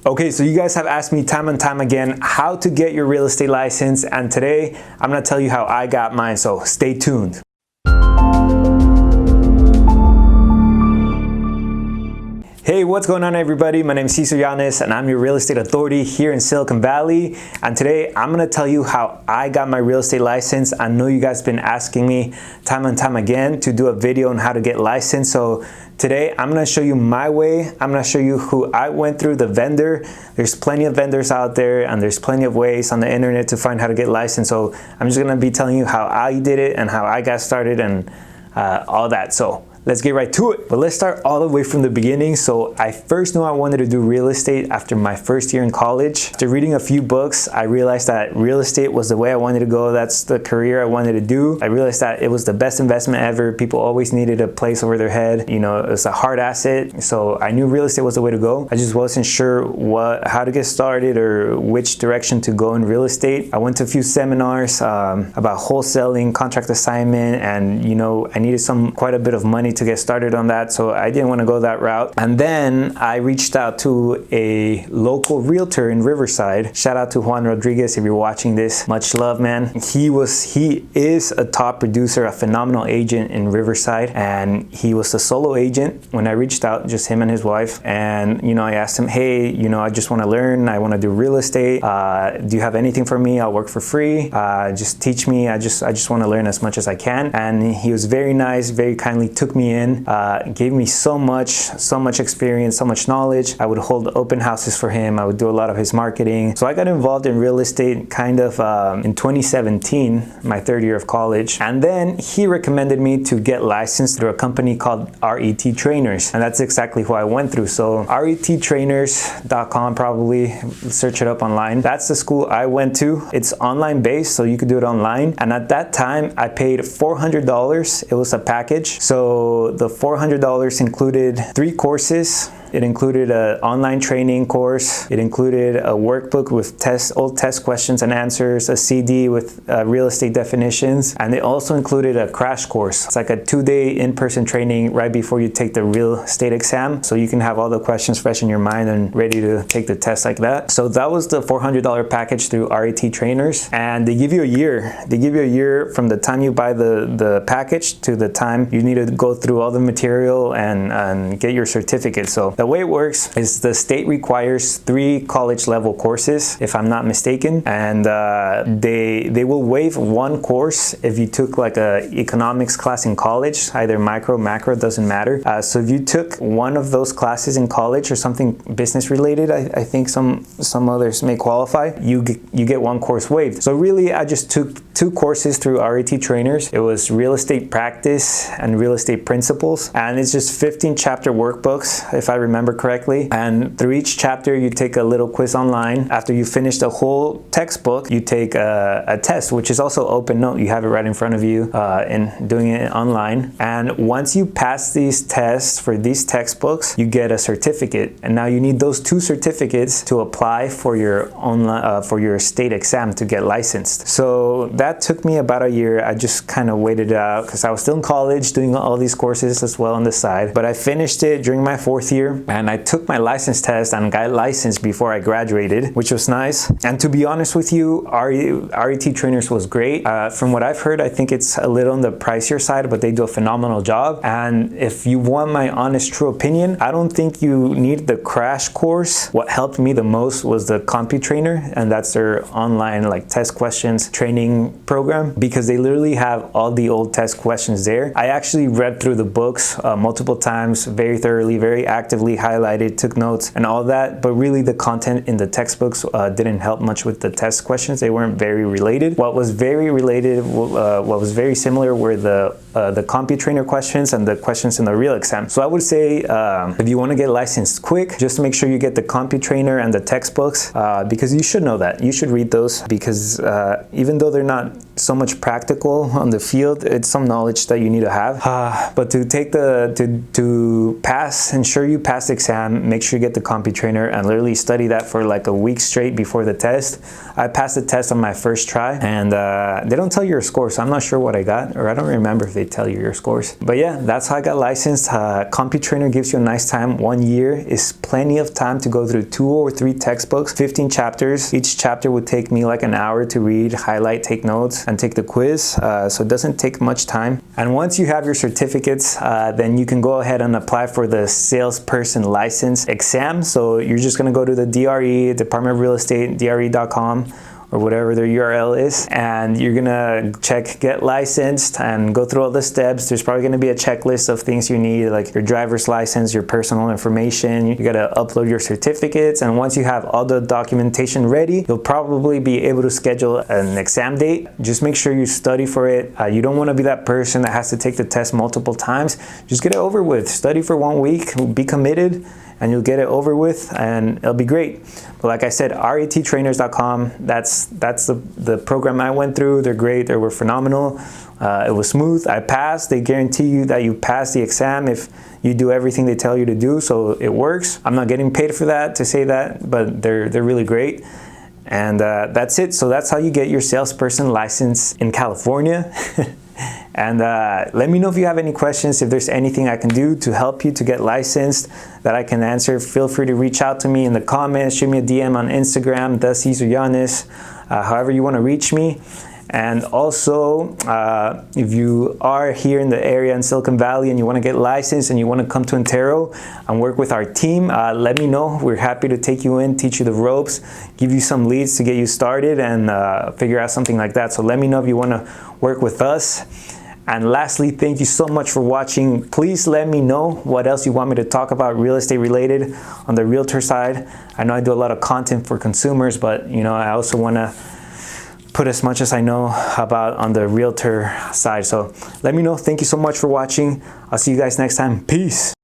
Okay, so you guys have asked me time and time again how to get your real estate license, and today I'm gonna tell you how I got mine, so stay tuned. Hey, what's going on everybody? My name is Cesar Yanez and I'm your real estate authority here in Silicon Valley. And today I'm gonna tell you how I got my real estate license. I know you guys have been asking me time and time again to do a video on how to get licensed. So today I'm gonna show you my way. I'm gonna show you who I went through, the vendor. There's plenty of vendors out there and there's plenty of ways on the internet to find how to get licensed. So I'm just gonna be telling you how I did it and how I got started and all that. So let's get right to it. But let's start all the way from the beginning. So I first knew I wanted to do real estate after my first year in college. After reading a few books, I realized that real estate was the way I wanted to go. That's the career I wanted to do. I realized that it was the best investment ever. People always needed a place over their head. You know, it's a hard asset. So I knew real estate was the way to go. I just wasn't sure how to get started or which direction to go in real estate. I went to a few seminars about wholesaling, contract assignment, and you know, I needed quite a bit of money to get started on that, so I didn't want to go that route. And then I reached out to a local realtor in Riverside. Shout out to Juan Rodriguez if you're watching this. Much love, man. He is a top producer, a phenomenal agent in Riverside, and he was a solo agent when I reached out, just him and his wife. And you know, I asked him, hey, you know, I just want to learn. I want to do real estate. Do you have anything for me? I'll work for free. Just teach me. I just want to learn as much as I can. And he was very nice, very kindly took me in. Gave me so much experience, so much knowledge. I would hold open houses for him. I would do a lot of his marketing. So I got involved in real estate kind of in 2017, my third year of college. And then he recommended me to get licensed through a company called RET Trainers. And that's exactly who I went through. So rettrainers.com, probably search it up online. That's the school I went to. It's online based, so you could do it online. And at that time, I paid $400. It was a package. So the $400 included 3 courses. It included an online training course. It included a workbook with old test questions and answers, a CD with real estate definitions, and it also included a crash course. It's like a 2-day in-person training right before you take the real estate exam, so you can have all the questions fresh in your mind and ready to take the test like that. So that was the $400 package through RET Trainers, and they give you a year. They give you a year from the time you buy the package to the time you need to go through all the material and get your certificate. So the way it works is the state requires 3 college level courses, if I'm not mistaken, and they will waive 1 course if you took like a economics class in college, either micro, macro, doesn't matter. So if you took one of those classes in college or something business related, I think some others may qualify, you get 1 course waived. So really I just took 2 courses through RET Trainers. It was real estate practice and real estate principles, and it's just 15 chapter workbooks if I remember correctly, and through each chapter you take a little quiz online. After you finish the whole textbook, you take a test, which is also open note. You have it right in front of you in doing it online, and once you pass these tests for these textbooks, you get a certificate, and now you need those 2 certificates to apply for your online for your state exam to get licensed. So that took me about a year. I just kind of waited it out because I was still in college doing all these courses as well on the side, but I finished it during my 4th year, and I took my license test and got licensed before I graduated, which was nice. And to be honest with you, RET Trainers was great. From what I've heard, I think it's a little on the pricier side, but they do a phenomenal job. And if you want my honest, true opinion, I don't think you need the crash course. What helped me the most was the Computrainer, and that's their online like test questions training program, because they literally have all the old test questions there. I actually read through the books multiple times, very thoroughly, very actively highlighted, took notes and all that, but really the content in the textbooks didn't help much with the test questions. They weren't very related. What was very related, what was very similar were the Computrainer questions and the questions in the real exam. So I would say if you want to get licensed quick, just make sure you get the Computrainer and the textbooks, because you should know that. You should read those, because even though they're not so much practical on the field, it's some knowledge that you need to have. But to take to pass, ensure you pass the exam, make sure you get the Computrainer and literally study that for like a week straight before the test. I passed the test on my first try, and they don't tell you your score, so I'm not sure what I got, or I don't remember if they they tell you your scores. But yeah, that's how I got licensed. Computrainer gives you a nice time. 1 year is plenty of time to go through 2 or 3 textbooks, 15 chapters. Each chapter would take me like an hour to read, highlight, take notes, and take the quiz. So it doesn't take much time. And once you have your certificates, then you can go ahead and apply for the salesperson license exam. So you're just gonna go to the DRE, Department of Real Estate, DRE.com, or whatever their URL is, and you're gonna check get licensed and go through all the steps. There's probably gonna be a checklist of things you need, like your driver's license, your personal information. You gotta upload your certificates, and once you have all the documentation ready, you'll probably be able to schedule an exam date. Just make sure you study for it. You don't wanna be that person that has to take the test multiple times. Just get it over with. Study for 1 week, be committed, and you'll get it over with, and it'll be great. But like I said, rettrainers.com, that's the program I went through. They're great, they were phenomenal. It was smooth, I passed. They guarantee you that you pass the exam if you do everything they tell you to do, so it works. I'm not getting paid for that, to say that, but they're really great. And that's it. So that's how you get your salesperson license in California. And let me know if you have any questions, if there's anything I can do to help you to get licensed that I can answer. Feel free to reach out to me in the comments, shoot me a DM on Instagram, the Cesar Yanez, however you want to reach me. And also, if you are here in the area in Silicon Valley and you want to get licensed and you want to come to Antero and work with our team, let me know. We're happy to take you in, teach you the ropes, give you some leads to get you started, and figure out something like that. So let me know if you want to work with us. And lastly, thank you so much for watching. Please let me know what else you want me to talk about real estate related on the realtor side. I know I do a lot of content for consumers, but you know, I also want to put as much as I know about on the realtor side. So let me know. Thank you so much for watching. I'll see you guys next time. Peace.